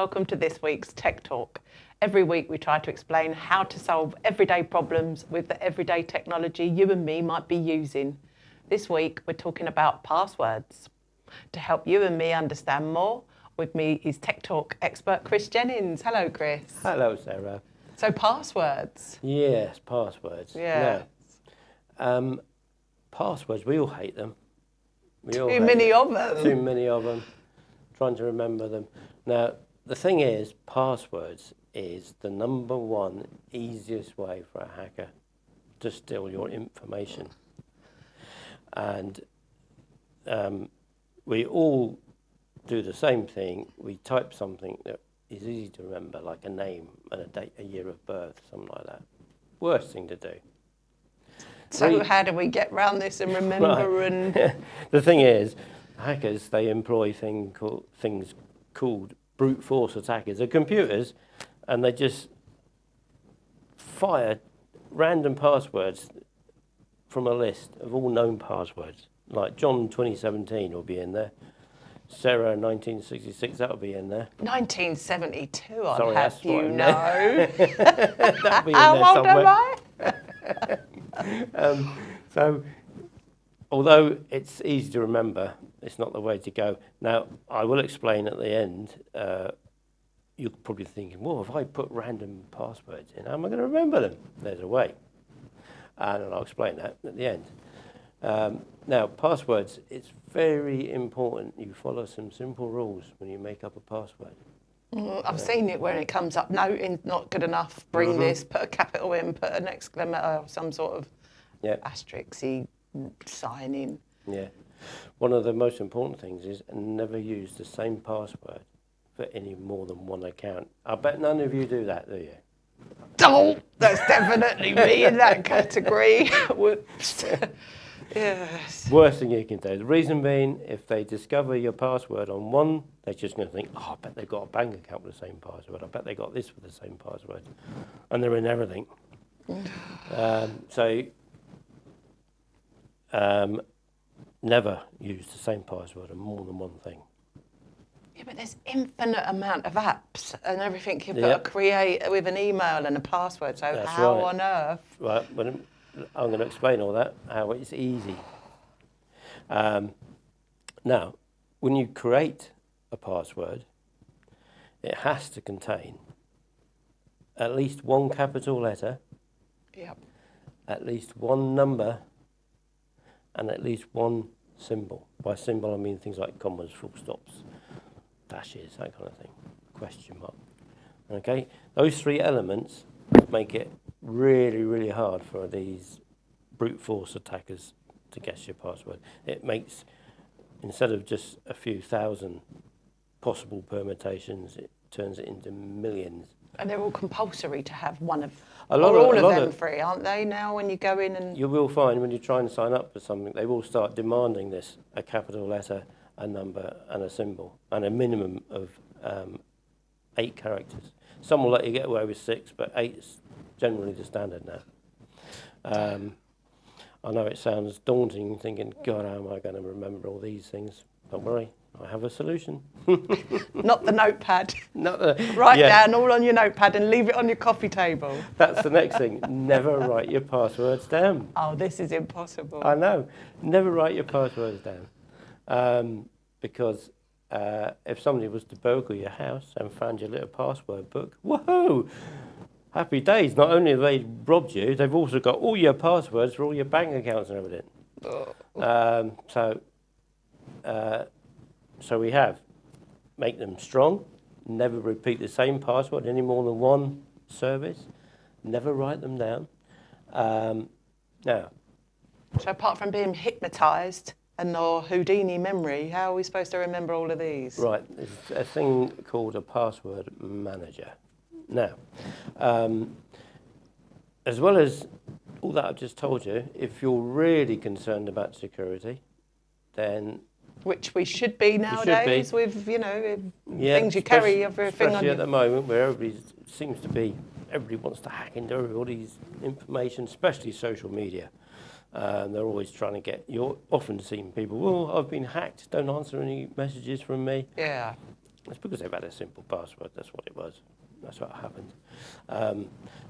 welcome to this week's Tech Talk. Every week we try to explain how to solve everyday problems with the everyday technology you and me might be using. This week we're talking about passwords. To help you and me understand more, with me is Tech Talk expert Chris Jennings. Hello, Chris. Hello, Sarah. So passwords. Yes, passwords. Yeah. Now, passwords, we all hate them. Too many of them. Too many of them. Trying to remember them. Now, the thing is, passwords is the number one easiest way for a hacker to steal your information. And we all do the same thing. We type something that is easy to remember, like a name and a date, a year of birth, something like that. Worst thing to do. So how do we get round this and remember Right. and... The thing is, hackers, they employ things called brute force attackers. They're computers, and they just fire random passwords from a list of all known passwords. Like John 2017 will be in there. Sarah 1966, that'll be in there. 1972, I'll Sorry, have that's you what I know. That'll be in How there old somewhere. am I? So, although it's easy to remember, it's not the way to go. Now, I will explain at the end. You're probably thinking, well, if I put random passwords in, how am I going to remember them? There's a way. And I'll explain that at the end. Now, passwords, it's very important you follow some simple rules when you make up a password. I've seen it where it comes up, no, not good enough, bring this, put a capital in, put an exclamation, some sort of asterisk-y sign in. Yeah. One of the most important things is never use the same password for any more than one account. I bet none of you do that, do you? Oh, that's definitely me in that category. Whoops. Yes. Worst thing you can do. The reason being, if they discover your password on one, they're just going to think, oh, I bet they've got a bank account with the same password. I bet they got this with the same password. And they're in everything. Never use the same password on more than one thing. Yeah, but there's infinite amount of apps and everything you've got to create with an email and a password. So That's how right. on earth? Right, but I'm going to explain all that, how it's easy. Now, when you create a password, it has to contain at least one capital letter, at least one number, and at least one symbol. By symbol, I mean things like commas, full stops, dashes, that kind of thing, question mark. Okay, those three elements make it really, really hard for these brute force attackers to guess your password. It makes, instead of just a few thousand possible permutations, it turns it into millions. And they're all compulsory to have one of, all of them three, aren't they, now, when you go in and... You will find when you try and sign up for something, they will start demanding this, a capital letter, a number, and a symbol, and a minimum of 8 characters. Some will let you get away with 6, but 8 is generally the standard now. I know it sounds daunting, thinking, God, how am I going to remember all these things? Don't worry, I have a solution. Not the notepad. Write Write down all on your notepad and leave it on your coffee table. That's the next thing. Never write your passwords down. Oh, this is impossible. I know. Never write your passwords down. Because if somebody was to burgle your house and found your little password book, whoa! Happy days. Not only have they robbed you, they've also got all your passwords for all your bank accounts and everything. So we have, make them strong, never repeat the same password any more than one service, never write them down. Now. So apart from being hypnotised and our Houdini memory, how are we supposed to remember all of these? Right, there's a thing called a password manager. Now, as well as all that I've just told you, if you're really concerned about security, then... Which we should be nowadays with, you know, things you carry, everything on especially you. at the moment where everybody wants to hack into everybody's information, especially social media. They're always trying to get, you're often seeing people, well, I've been hacked, don't answer any messages from me. Yeah. It's because they've had a simple password. That's what it was. That's what happened.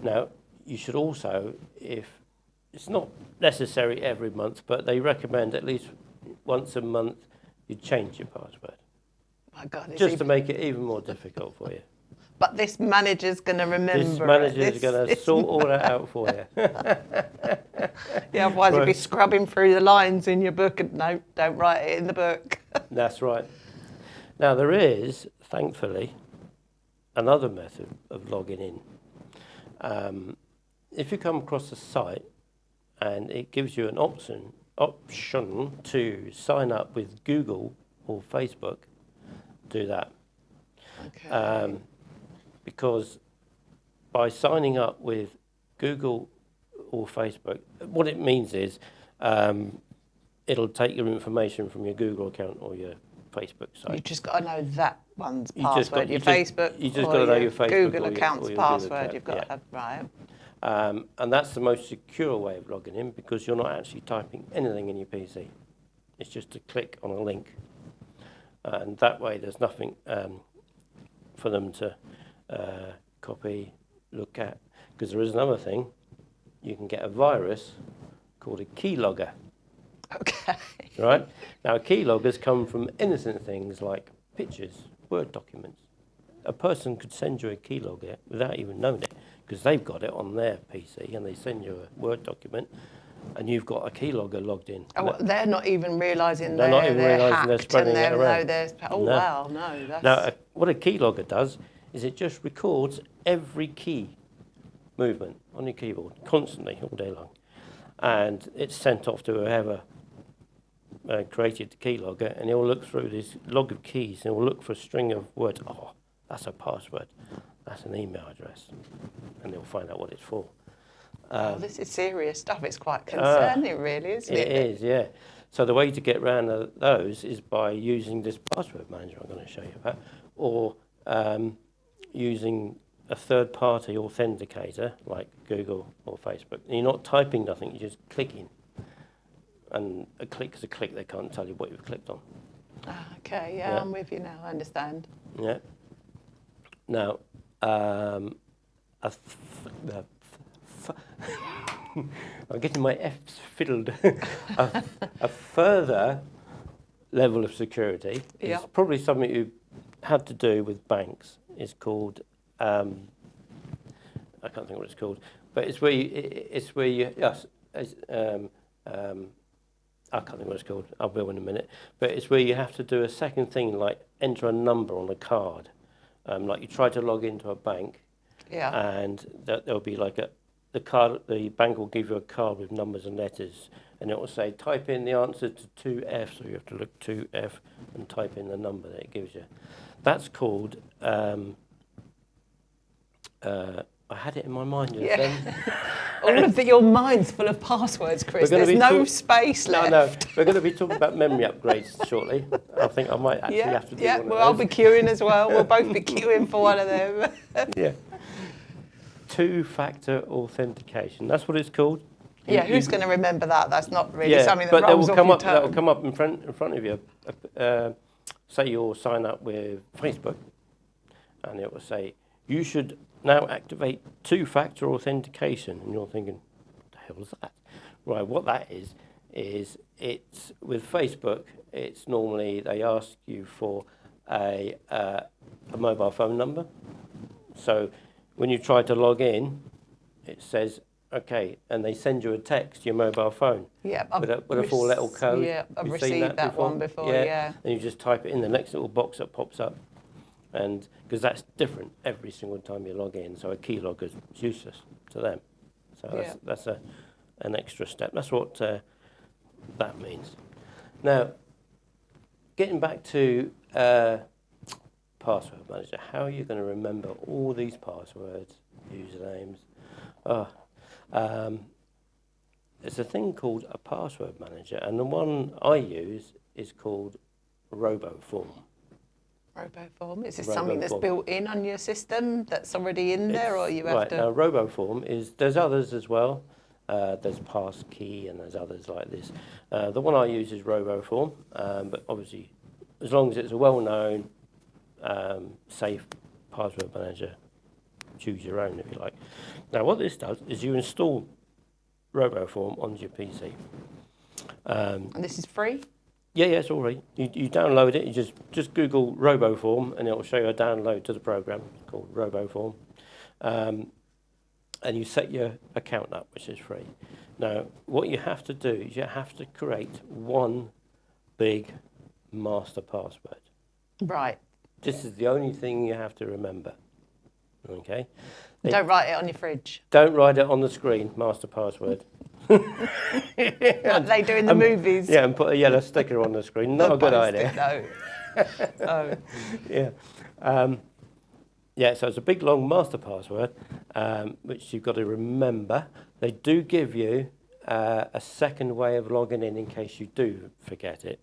Now, you should also, if it's not necessary every month, but they recommend at least once a month you change your password. My God, Just to make it even more difficult for you. But this manager's going to remember. This manager's going to sort all that out for you. Yeah, otherwise you'd be scrubbing through the lines in your book and no, don't write it in the book. That's right. Now there is, thankfully, another method of logging in. If you come across a site and it gives you an option to sign up with Google or Facebook, do that. Okay. Because by signing up with Google or Facebook, what it means is it'll take your information from your Google account or your Facebook site. You just got to know that one's password. Your Facebook. You just got to know your Facebook Google or your account's Google password. account. You've got to have, right. And that's the most secure way of logging in because you're not actually typing anything in your PC. It's just a click on a link. And that way there's nothing for them to copy, look at. Because there is another thing. You can get a virus called a keylogger. Okay. Right? Now, keyloggers come from innocent things like pictures, Word documents. A person could send you a keylogger without even knowing it because they've got it on their PC and they send you a Word document and you've got a keylogger logged in. Oh, they're not even realising They're not even realising hacked they're spreading and it around. Oh, No. wow, no. That's... Now, what a keylogger does is it just records every key movement on your keyboard constantly all day long. And it's sent off to whoever created the keylogger, and he'll look through this log of keys and he'll look for a string of words. Oh, that's a password. That's an email address. And he'll find out what it's for. This is serious stuff. It's quite concerning, really, isn't it? It is, yeah. So the way to get around those is by using this password manager I'm going to show you about, or using a third-party authenticator like Google or Facebook. And you're not typing nothing, you're just clicking. And a click is a click, they can't tell you what you've clicked on. Okay, yeah, I'm with you now, I understand. Yeah. Now, I'm getting my F's fiddled. a further level of security is probably something you had to do with banks. It's called, I can't think what it's called, but it's where you, I can't think what it's called, I will in a minute, but it's where you have to do a second thing like enter a number on a card. Like you try to log into a bank, and there'll be like the bank will give you a card with numbers and letters, and it will say type in the answer to 2F, so you have to look 2F and type in the number that it gives you. That's called, I had it in my mind just then. All of your mind's full of passwords, Chris. There's no space left. No, we're going to be talking about memory upgrades shortly. I think I might actually have to do one of those. I'll be queuing as well. We'll both be queuing for one of them. Yeah. Two-factor authentication. That's what it's called. Yeah, who's going to remember that? That's not really something that rolls off your tongue. That will come up in front of you. Say you'll sign up with Facebook, and it will say, you should now activate two-factor authentication. And you're thinking, what the hell is that? Right, what that is it's with Facebook, it's normally they ask you for a mobile phone number. So when you try to log in, it says, okay, and they send you a text to your mobile phone with a four-letter code. Yeah, I've received that one before, yeah. And you just type it in the next little box that pops up. And because that's different every single time you log in, so a keylogger is useless to them. So that's an extra step. That's what that means. Now, getting back to password manager, how are you going to remember all these passwords, usernames? There's a thing called a password manager, and the one I use is called RoboForm. RoboForm? Is this something that's built in on your system that's already in there, or you have to... Right, now RoboForm there's others as well. There's Passkey and there's others like this. The one I use is RoboForm, but obviously as long as it's a well-known safe password manager, choose your own if you like. Now what this does is you install RoboForm onto your PC. And this is free? Yeah, it's all right. You download it, you just Google RoboForm and it will show you a download to the program called RoboForm. And you set your account up, which is free. Now, what you have to do is you have to create one big master password. Right. This is the only thing you have to remember. Okay? Don't write it on your fridge. Don't write it on the screen, master password. Like they do in the movies. Yeah, and put a yellow sticker on the screen. Not a good idea. No. Oh. Yeah. Yeah, so it's a big long master password, which you've got to remember. They do give you a second way of logging in case you do forget it,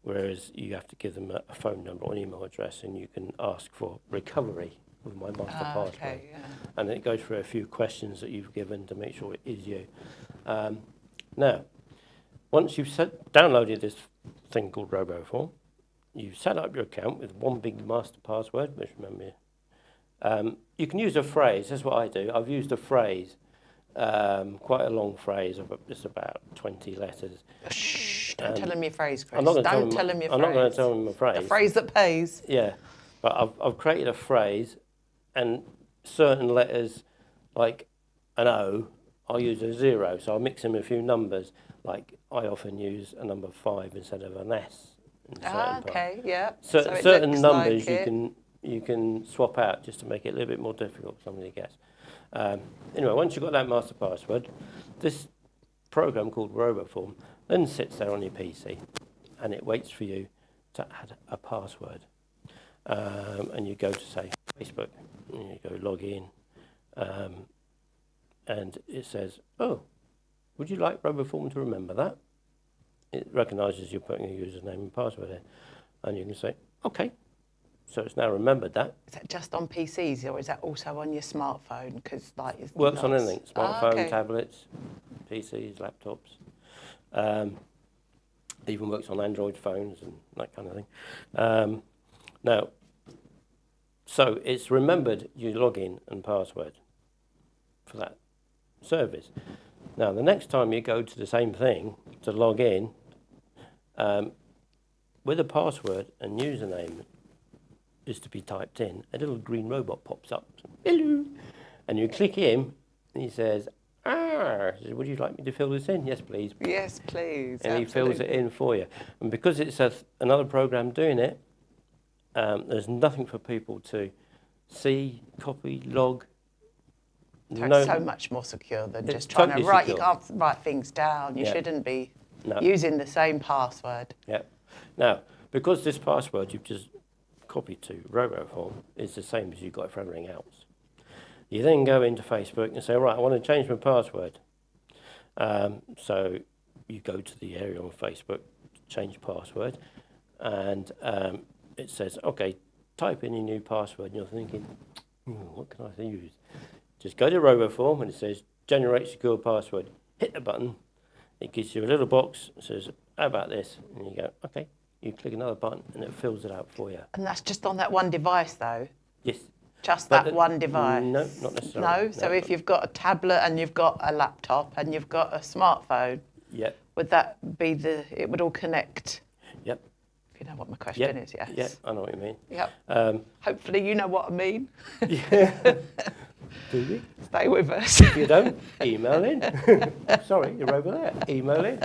whereas you have to give them a phone number or an email address, and you can ask for recovery with my master password. Okay, yeah. And it goes through a few questions that you've given to make sure it is you. Now, once you've downloaded this thing called RoboForm, you've set up your account with one big master password, which remember, you can use a phrase. That's what I do. I've used a phrase, quite a long phrase of just about 20 letters. Shh, don't tell him your phrase, Chris. I'm not gonna Don't tell him your phrase. I'm not going to tell him a phrase. The phrase that pays. Yeah, but I've created a phrase, and certain letters, like an O, I'll use a 0, so I'll mix in a few numbers. Like I often use a number 5 instead of an S. Okay, yeah. Certain numbers you can swap out just to make it a little bit more difficult for somebody to guess. Anyway, once you've got that master password, this program called RoboForm then sits there on your PC, and it waits for you to add a password. And you go to, say, Facebook, and you go log in, and it says, oh, would you like RoboForm to remember that? It recognises you're putting a username and password in, and you can say, okay. So it's now remembered that. Is that just on PCs, or is that also on your smartphone? Because like it's works on anything: smartphone, okay. tablets, PCs, laptops. Even works on Android phones and that kind of thing. Now, so it's remembered your login and password for that service. Now, the next time you go to the same thing to log in, with a password and username is to be typed in, a little green robot pops up. Hello. And you click him, and he says, would you like me to fill this in? Yes, please. Yes, please. And absolutely. he fills it in for you. And because it's another program doing it, there's nothing for people to see, copy, log. So it's so much more secure than just trying to write. You can't write things down. You shouldn't be using the same password. Yeah. Now, because this password you've just copied to RoboForm is the same as you got for everything else, you then go into Facebook and say, right, I want to change my password. So you go to the area on Facebook, change password, and it says, okay, type in your new password. And you're thinking, what can I use? Just go to RoboForm and it says, generate secure password. Hit the button. It gives you a little box that says, how about this? And you go, okay. You click another button and it fills it out for you. And that's just on that one device, though? Yes. Just that one device? No, not necessarily. No? So if you've got a tablet and you've got a laptop and you've got a smartphone, would that be it would all connect? Yep. If you know what my question is, yes. Yeah, I know what you mean. Yep. Hopefully you know what I mean. Yeah. Do you? Stay with us. If you don't, email in. Sorry, you're over there. Email in.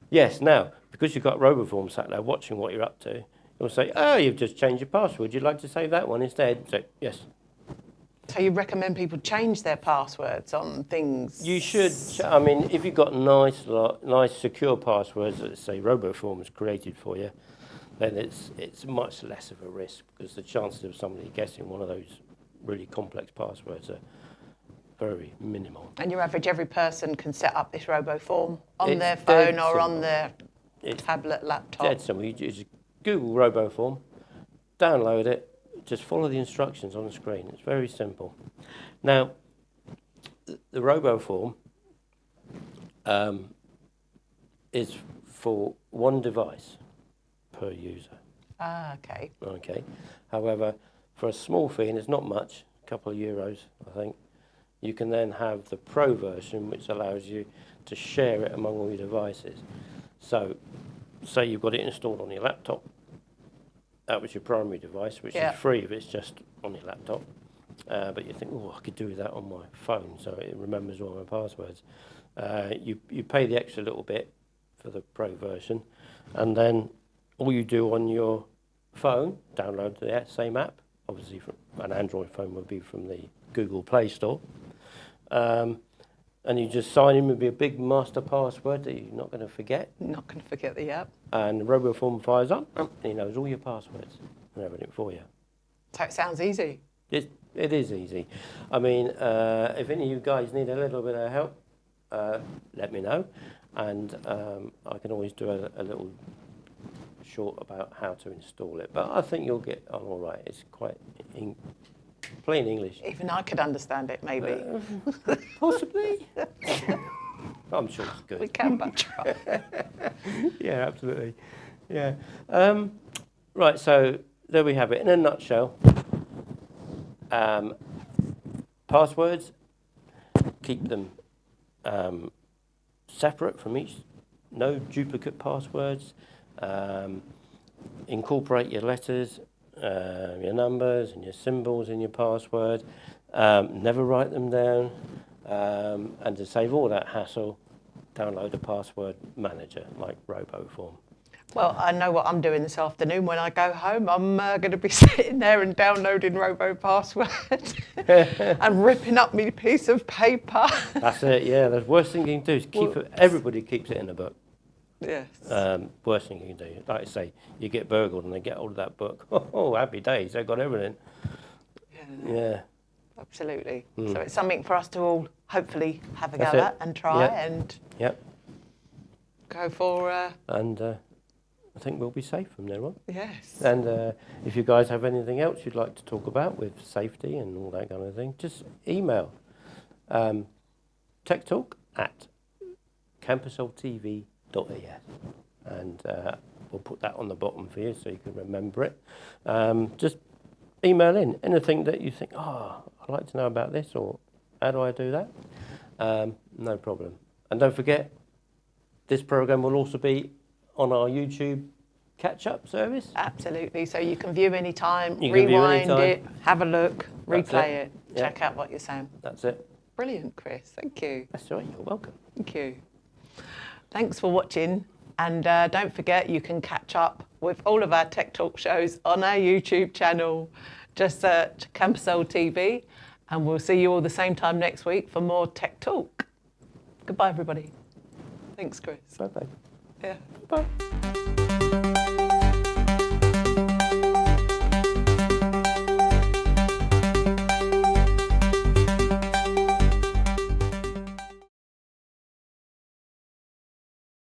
Yes, now, because you've got RoboForm sat there watching what you're up to, it'll say, oh, you've just changed your password. Would you like to save that one instead? So, yes. So you recommend people change their passwords on things? You should. I mean, if you've got nice secure passwords that say RoboForm has created for you, then it's much less of a risk, because the chances of somebody guessing one of those really complex passwords are very minimal. And your every person can set up this RoboForm on their phone or on their tablet, laptop? Dead simple. You just Google RoboForm, download it, just follow the instructions on the screen. It's very simple. Now, the RoboForm is for one device per user. Ah, okay. Okay. However, for a small fee, and it's not much, a couple of euros, I think, you can then have the Pro version, which allows you to share it among all your devices. So, say you've got it installed on your laptop. That was your primary device, which is free if it's just on your laptop. But you think, oh, I could do that on my phone, so it remembers all my passwords. You pay the extra little bit for the Pro version, and then all you do on your phone, download the same app. Obviously, from an Android phone would be from the Google Play Store. And you just sign in with a big master password that you're not going to forget. Not going to forget the app. And the RoboForm fires up, and he knows all your passwords and everything for you. So it sounds easy. It is easy. I mean, if any of you guys need a little bit of help, let me know. And I can always do a little short about how to install it. But I think you'll get on all right. It's quite plain English. Even I could understand it, maybe. Possibly. I'm sure it's good. We can but try. Yeah, absolutely. Yeah. Right, so there we have it. In a nutshell, passwords, keep them separate from each. No duplicate passwords. Incorporate your letters, your numbers and your symbols in your password. Never write them down. And to save all that hassle, download a password manager like RoboForm. Well, I know what I'm doing this afternoon when I go home. I'm going to be sitting there and downloading Robo Password and ripping up my piece of paper. That's it, yeah. The worst thing you can do is keep it, everybody keeps it in a book. Yes. Worst thing you can do, like I say, you get burgled and they get hold of that book. Oh, happy days, they've got everything. Yeah. Absolutely. So it's something for us to all hopefully have a That's go it. at and try and go for. And I think we'll be safe from there on. Yes. And if you guys have anything else you'd like to talk about with safety and all that kind of thing, just email Tek Talk at campusoltv.es, and we'll put that on the bottom for you so you can remember it. Just email in anything that you think, oh, I'd like to know about this, or how do I do that? No problem. And don't forget, this program will also be on our YouTube catch-up service. Absolutely. So you can view anytime, You can view rewind anytime. it, have a look, That's replay it. it, check out what you're saying. That's it. Brilliant, Chris. Thank you. That's right, you're welcome. Thank you. Thanks for watching. And don't forget, you can catch up with all of our Tek Talk shows on our YouTube channel. Just search Campusol TV, and we'll see you all the same time next week for more Tek Talk. Goodbye, everybody. Thanks, Chris. Bye-bye. Yeah. Bye.